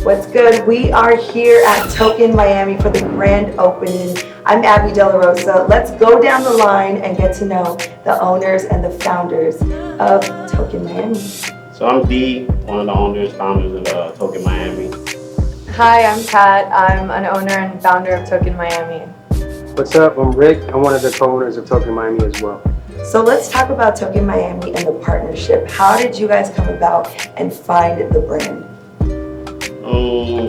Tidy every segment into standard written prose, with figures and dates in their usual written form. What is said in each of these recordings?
What's good? We are here at Token Miami for the grand opening. I'm Abby Delarosa. Let's go down the line and get to know the owners and the founders of Token Miami. So I'm D, one of the owners, founders of Token Miami. Hi, I'm Kat. I'm an owner and founder of Token Miami. What's up? I'm Rick. I'm one of the co-owners of Token Miami as well. So let's talk about Token Miami and the partnership. How did you guys come about and find the brand?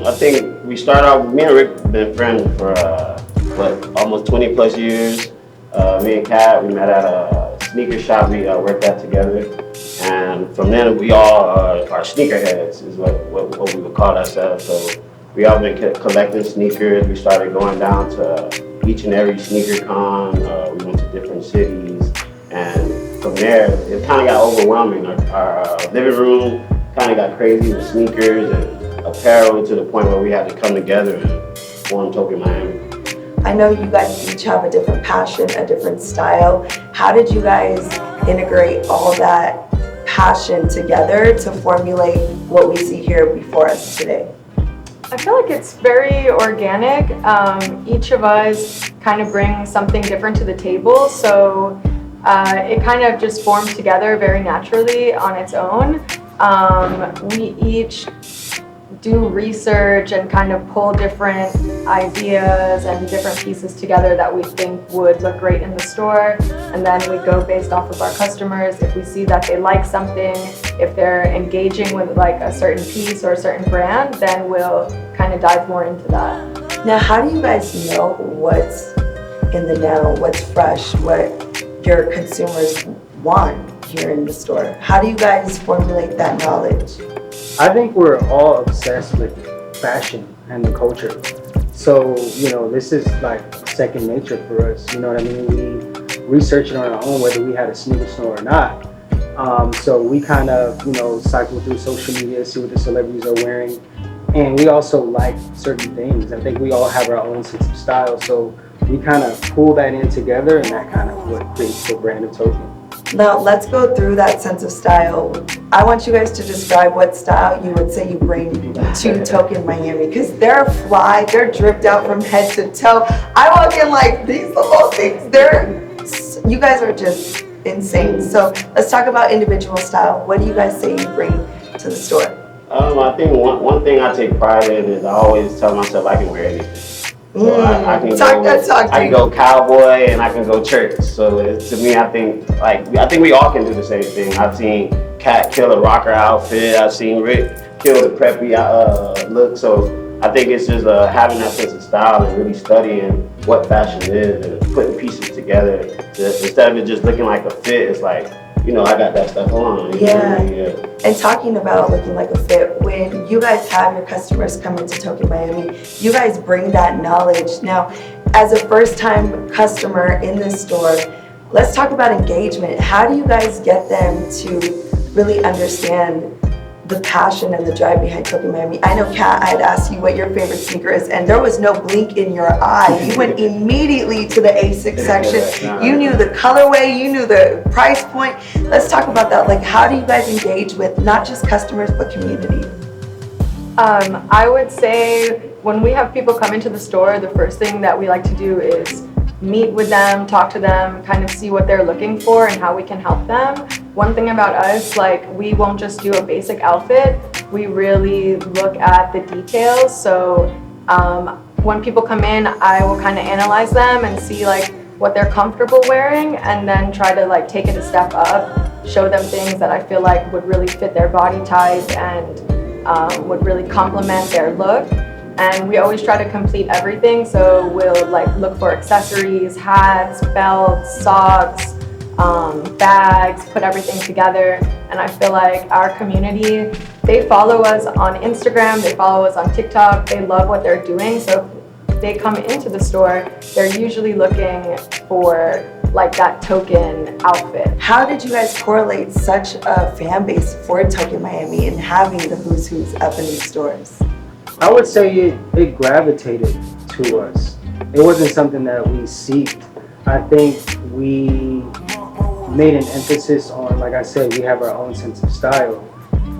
I think we started out, me and Rick have been friends for almost 20 plus years. Me and Kat, we met at a sneaker shop we worked at together. And from then we all are sneakerheads is what we would call ourselves. So we all been collecting sneakers. We started going down to each and every sneaker con. We went to different cities. And from there, it kind of got overwhelming. Our living room kind of got crazy with sneakers and apparel to the point where we had to come together and form Token Miami. I know you guys each have a different passion, a different style. How did you guys integrate all that passion together to formulate what we see here before us today? I feel like it's very organic. Each of us kind of brings something different to the table, so it kind of just formed together very naturally on its own. We each do research and kind of pull different ideas and different pieces together that we think would look great in the store, and then we go based off of our customers. If we see that they like something, if they're engaging with like a certain piece or a certain brand, then we'll kind of dive more into that. Now, how do you guys know what's in the now, what's fresh, what your consumers want here in the store? How do you guys formulate that knowledge? I think we're all obsessed with fashion and the culture. So, this is like second nature for us. You know what I mean? We research it on our own, whether we had a sneaker store or not. So we kind of, cycle through social media, see what the celebrities are wearing. And we also like certain things. I think we all have our own sense of style. So we kind of pull that in together, and that kind of what creates the brand of Token. Now, let's go through that sense of style. I want you guys to describe what style you would say you bring to Token Miami, because they're fly, they're dripped out from head to toe. I walk in like, these little things, you guys are just insane. So let's talk about individual style. What do you guys say you bring to the store? I think one thing I take pride in is I always tell myself I can wear anything. So I can go cowboy and I can go church. So to me, I think we all can do the same thing. I've seen Kat kill a rocker outfit. I've seen Rick kill the preppy look. So I think it's just having that sense of style and really studying what fashion is and putting pieces together. Instead of it just looking like a fit, it's like, I got that stuff on. Yeah. And talking about looking like a fit, when you guys have your customers come into Token Miami, you guys bring that knowledge. Now, as a first-time customer in this store, let's talk about engagement. How do you guys get them to really understand the passion and the drive behind Token Miami? I know, Kat, I had asked you what your favorite sneaker is, and there was no blink in your eye. You went immediately to the A6 section. You knew the colorway, you knew the price point. Let's talk about that. Like, how do you guys engage with not just customers, but community? I would say when we have people come into the store, the first thing that we like to do is meet with them, talk to them, kind of see what they're looking for and how we can help them. One thing about us, we won't just do a basic outfit. We really look at the details. So when people come in, I will kind of analyze them and see what they're comfortable wearing, and then try to take it a step up, show them things that I feel like would really fit their body type and would really complement their look. And we always try to complete everything. So we'll look for accessories, hats, belts, socks, bags, put everything together. And I feel like our community, they follow us on Instagram, they follow us on TikTok, they love what they're doing. So if they come into the store, they're usually looking for that Token outfit. How did you guys correlate such a fan base for Token Miami and having the who's who's up in these stores? I would say it gravitated to us. It wasn't something that we seeked. I think we made an emphasis on, like I said, we have our own sense of style.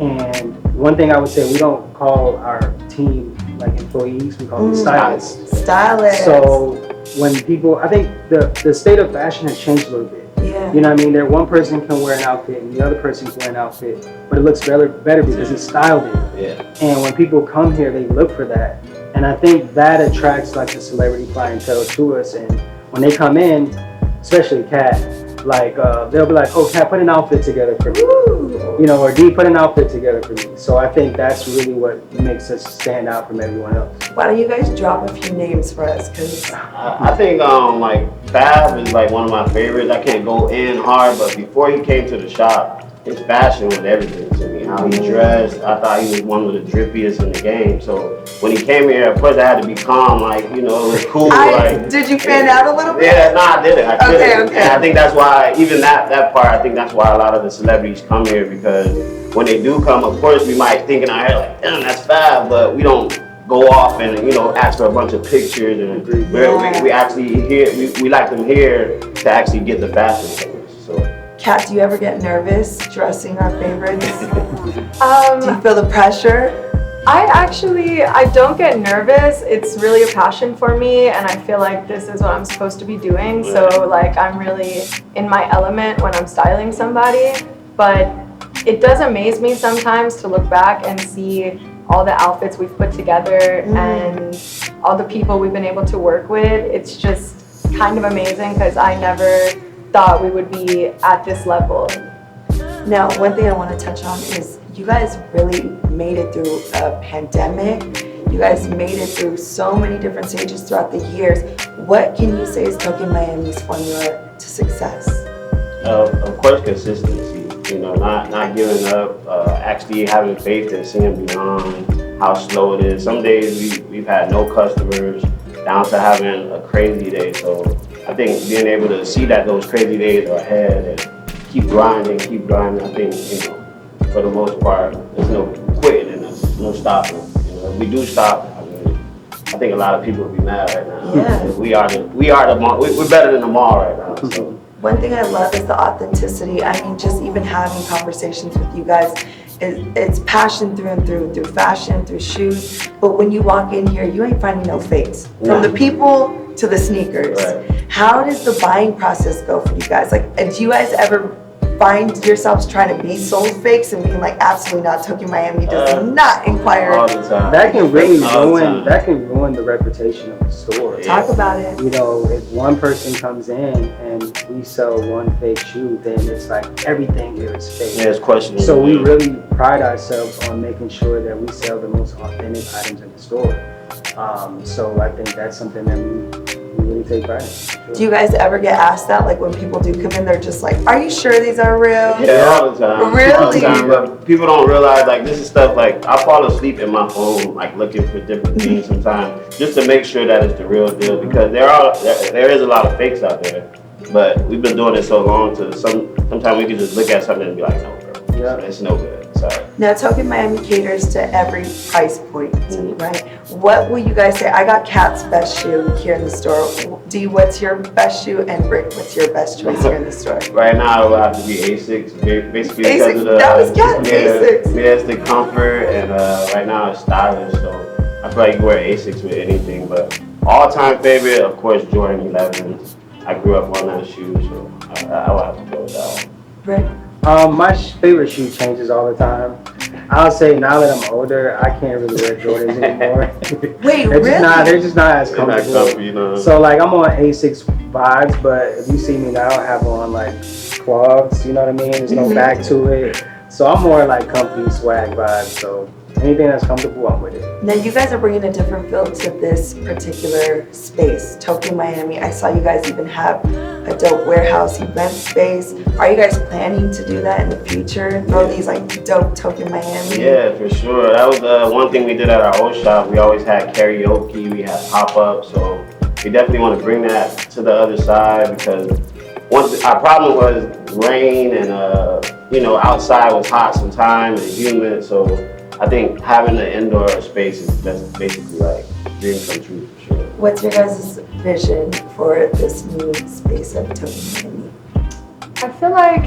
And one thing I would say, we don't call our team like employees, we call them stylists. Stylists. So when people, I think the state of fashion has changed a little bit. Yeah. You know what I mean? There, one person can wear an outfit and the other person can wear an outfit, but it looks better because he styled it. Yeah. And when people come here, they look for that. And I think that attracts like the celebrity clientele to us. And when they come in, especially Kat, like they'll be like, "Oh, Kat, put an outfit together for me." Ooh. You know, or D, put an outfit together for me. So I think that's really what makes us stand out from everyone else. Why don't you guys drop a few names for us? Cause I think like Fab is like one of my favorites. I can't go in hard, but before he came to the shop, his fashion was everything to me. How he dressed, I thought he was one of the drippiest in the game. So when he came here, at first I had to be calm, like, you know, it was cool. Did you fan out a little bit? Yeah, no, I didn't. I couldn't. Okay. And I think that's why, even that part, I think that's why a lot of the celebrities come here, because when they do come, of course, we might think in our head, like, damn, that's Fab, but we don't go off and, you know, ask for a bunch of pictures. And we actually here, we like them here to actually get the fashion from us. So. Kat, do you ever get nervous dressing our favorites? Do you Um, feel the pressure? I don't get nervous. It's really a passion for me, and I feel like this is what I'm supposed to be doing. So like I'm really in my element when I'm styling somebody. But it does amaze me sometimes to look back and see all the outfits we've put together and all the people we've been able to work with. It's just kind of amazing because I never thought we would be at this level. Now, one thing I want to touch on is you guys really made it through a pandemic. You guys made it through so many different stages throughout the years. What can you say is Token Miami's formula to success? Of course, consistency. You know, not giving up. Actually having faith and seeing beyond how slow it is. Some days we've had no customers, down to having a crazy day. So I think being able to see that those crazy days are ahead and keep grinding. I think, you know, for the most part, there's no quitting in us, no stopping. You know, if we do stop, I think a lot of people will be mad right now. Yeah. We are the mall. We're better than the mall right now. So. One thing I love is the authenticity. I mean, just even having conversations with you guys, it's passion through and through fashion, through shoes. But when you walk in here, you ain't finding no fakes. From the people to the sneakers. Right. How does the buying process go for you guys? Like, do you guys ever find yourselves trying to be sold fakes and being like, absolutely not, Token Miami does not inquire? All the time. That can really All the time. that can ruin the reputation of the store. Talk about it. You know, if one person comes in and we sell one fake shoe, then it's like everything here is fake. Yeah, it's questionable. So we really pride ourselves on making sure that we sell the most authentic items in the store. So I think that's something that we really take pride in. Sure. Do you guys ever get asked that? Like when people do come in, they're just like, are you sure these are real? Yeah, all the time. Really? All the time. But people don't realize, like, this is stuff, like, I fall asleep in my phone, like, looking for different things sometimes, just to make sure that it's the real deal, because there is a lot of fakes out there, but we've been doing it so long to sometimes we can just look at something and be like, no, bro, Yeah. it's no good. Sorry. Now, Token Miami caters to every price point, right? What will you guys say? I got Kat's best shoe here in the store. D, what's your best shoe? And Rick, what's your best choice here in the store? Right now, it will have to be A6, basically because A6, of the that was Kat, A6. Yeah, it's the comfort, and right now it's stylish, so I feel like you can wear A6 with anything. But all-time favorite, of course, Jordan 11s. I grew up on that shoe, so I will have to go with that one. Rick? My favorite shoe changes all the time. I'll say now that I'm older, I can't really wear Jordans anymore. Wait, they're really? just not as They're not comfortable. comfy, you know. So like I'm on A6 vibes, but if you see me now, I have on like clogs. You know what I mean? There's no back to it. So I'm more like comfy swag vibes. So anything that's comfortable, I'm with it. Now, you guys are bringing a different feel to this particular space, Token Miami. I saw you guys even have a dope warehouse event space. Are you guys planning to do that in the future? Throw these like dope Token Miami? Yeah, for sure. That was one thing we did at our old shop. We always had karaoke, we had pop-ups, so we definitely want to bring that to the other side, because our problem was rain and you know, outside was hot sometimes and humid, so I think having an indoor space is basically like dream come true for sure. What's your guys' vision for this new space of Token Miami? I feel like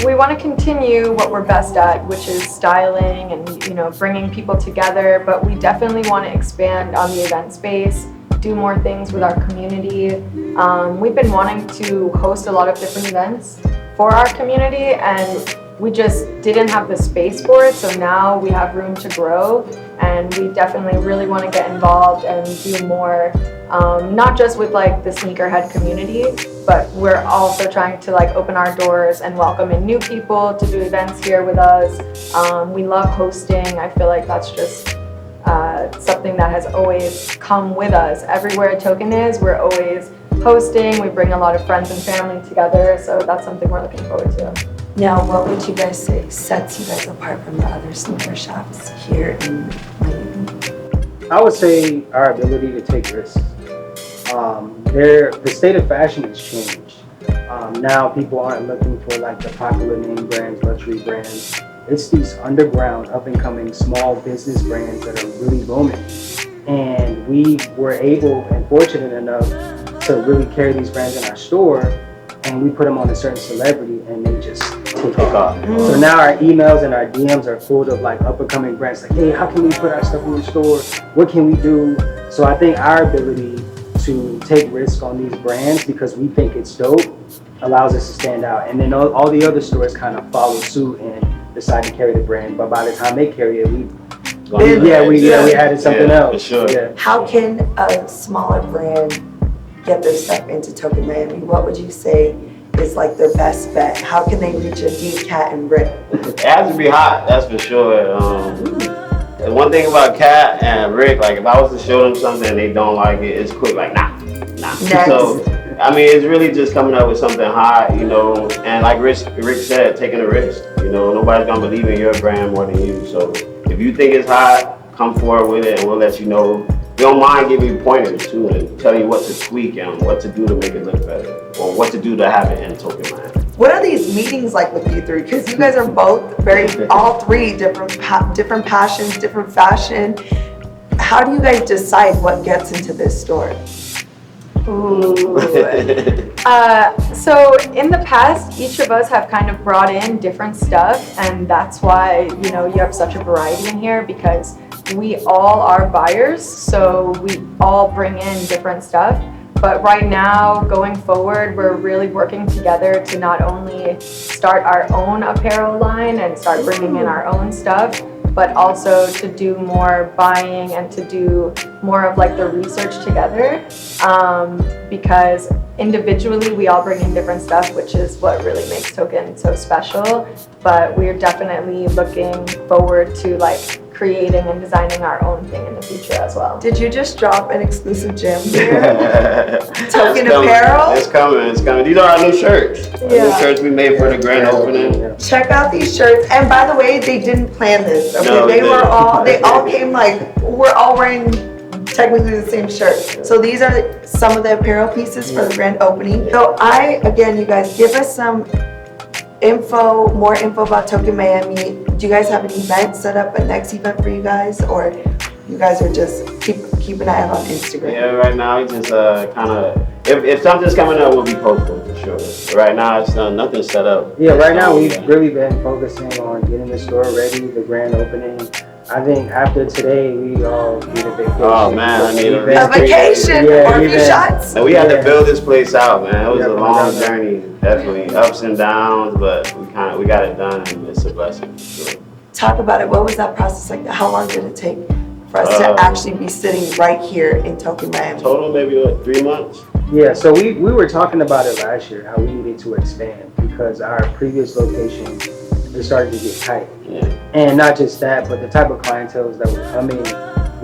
we want to continue what we're best at, which is styling and, you know, bringing people together, but we definitely want to expand on the event space, do more things with our community. We've been wanting to host a lot of different events for our community, and we just didn't have the space for it, so now we have room to grow, and we definitely really want to get involved and do more, not just with like the sneakerhead community, but we're also trying to like open our doors and welcome in new people to do events here with us. We love hosting. I feel like that's just something that has always come with us. Everywhere Token is, we're always hosting. We bring a lot of friends and family together, so that's something we're looking forward to. Now, what would you guys say sets you guys apart from the other sneaker shops here in Miami? I would say our ability to take risks. The state of fashion has changed. Now people aren't looking for like the popular name brands, luxury brands. It's these underground, up and coming small business brands that are really booming. And we were able and fortunate enough to really carry these brands in our store, and we put them on a certain celebrity and they just take off. So now our emails and our DMs are full of like up and coming brands like, hey, how can we put our stuff in the store? What can we do? So I think our ability to take risks on these brands because we think it's dope allows us to stand out. And then all the other stores kind of follow suit and decide to carry the brand. But by the time they carry it, we added something else. For sure. Yeah. How can a smaller brand get their stuff into Token Miami? What would you say is like their best bet? How can they reach a deep Cat and Rick? It has to be hot, that's for sure. The one thing about Cat and Rick, like if I was to show them something and they don't like it, it's quick, like nah. Next. So, I mean, it's really just coming up with something hot, you know, and like Rick said, taking a risk. You know, nobody's gonna believe in your brand more than you. So if you think it's hot, come forward with it and we'll let you know. We don't mind giving you pointers too and tell you what to tweak and what to do to make it look better or what to do to have it in Token Miami. What are these meetings like with you three? Because you guys are both all three different passions, different fashion. How do you guys decide what gets into this store? So in the past, each of us have kind of brought in different stuff, and that's why, you know, you have such a variety in here because we all are buyers, so we all bring in different stuff. But right now, going forward, we're really working together to not only start our own apparel line and start bringing in our own stuff, but also to do more buying and to do more of like the research together. Because individually, we all bring in different stuff, which is what really makes Token so special. But we're definitely looking forward to like creating and designing our own thing in the future as well. Did you just drop an exclusive gem here? Token apparel? It's coming. These are our new shirts. Our new shirts we made for the grand opening. Check out these shirts. And by the way, they didn't plan this. Okay, No, they all came like, we're all wearing technically the same shirt. So these are some of the apparel pieces for the grand opening. So again, you guys, give us some more info about Token Miami. Do you guys have an event set up, a next event for you guys, or you guys are just keep an eye out on Instagram? Yeah, right now we just kind of, if something's coming up, we'll be posting for sure. But right now, it's nothing set up. Yeah, right now we've really been focusing on getting the store ready, the grand opening. I think after today, we all need a vacation. Oh man, I need A vacation or a few shots? And we had to build this place out, man. It was a long journey, definitely ups and downs, but we got it done, and it's a blessing for sure. Talk about it. What was that process like? How long did it take for us to actually be sitting right here in Token Miami? Total maybe what, 3 months? Yeah, so we were talking about it last year, how we needed to expand because our previous location was starting to get tight. Yeah. And not just that, but the type of clientele that were coming,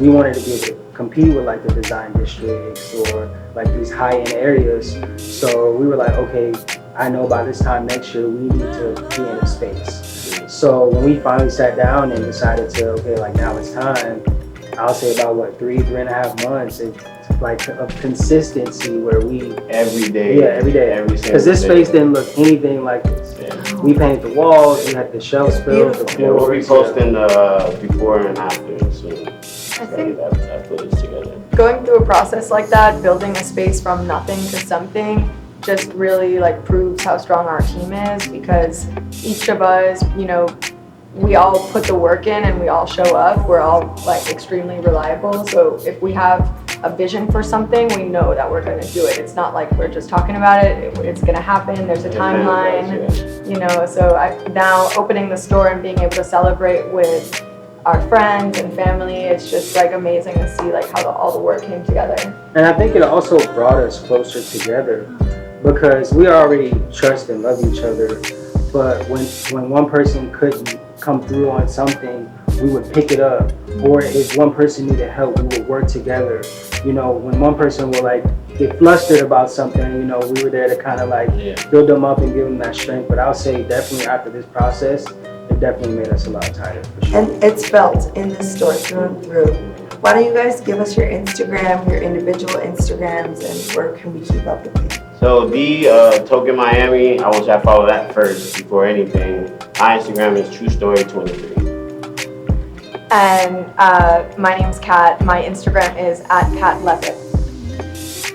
we wanted to be able to compete with like the design districts or like these high-end areas. So we were like, okay, I know by this time next year we need to be in a space. So when we finally sat down and decided to, okay, like now it's time, I'll say about what, 3.5 months, it's like of consistency where we every day. Yeah, every day. Because this space didn't look anything like this. Yeah. We painted the walls, we had the shelves built, the floors. We'll be posting the before and after soon. I think that footage together. going through a process like that, building a space from nothing to something, just really like proves how strong our team is, because each of us, we all put the work in and we all show up. We're all like extremely reliable. So if we have a vision for something, we know that we're going to do it. It's not like we're just talking about it. It's going to happen. There's a timeline, So now opening the store and being able to celebrate with our friends and family, it's just like amazing to see like how all the work came together. And I think it also brought us closer together because we already trust and love each other. But when one person couldn't come through on something, we would pick it up. Or if one person needed help, we would work together. When one person would like get flustered about something, we were there to kind of like build them up and give them that strength. But I'll say definitely after this process, it definitely made us a lot tighter. For sure. And it's felt in this store through and through. Why don't you guys give us your Instagram, your individual Instagrams, and where can we keep up with you? So Token Miami, I want you to follow that first before anything. My Instagram is TrueStory23. And my name's Kat. My Instagram is @CatLevitt.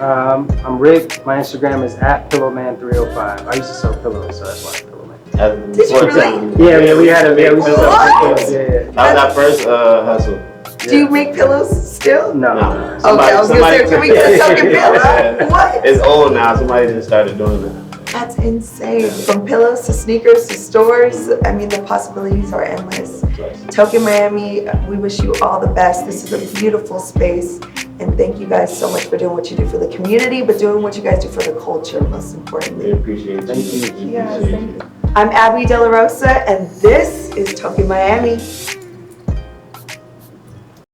I'm Rick. My Instagram is @Pillowman305. I used to sell pillows, so that's why Pillowman. Did you really? Yeah, we had a big pillows. What? Yeah. That was our first hustle. Do you make pillows still? No. Okay, I was gonna say, can we get a token pillow? What? It's old now. Somebody just started doing that. That's insane. From pillows to sneakers to stores, I mean, the possibilities are endless. Token Miami, we wish you all the best. This is a beautiful space. And thank you guys so much for doing what you do for the community, but doing what you guys do for the culture, most importantly. We appreciate you. Thank you. Yes, thank you. I'm Abby Delarosa, and this is Token Miami.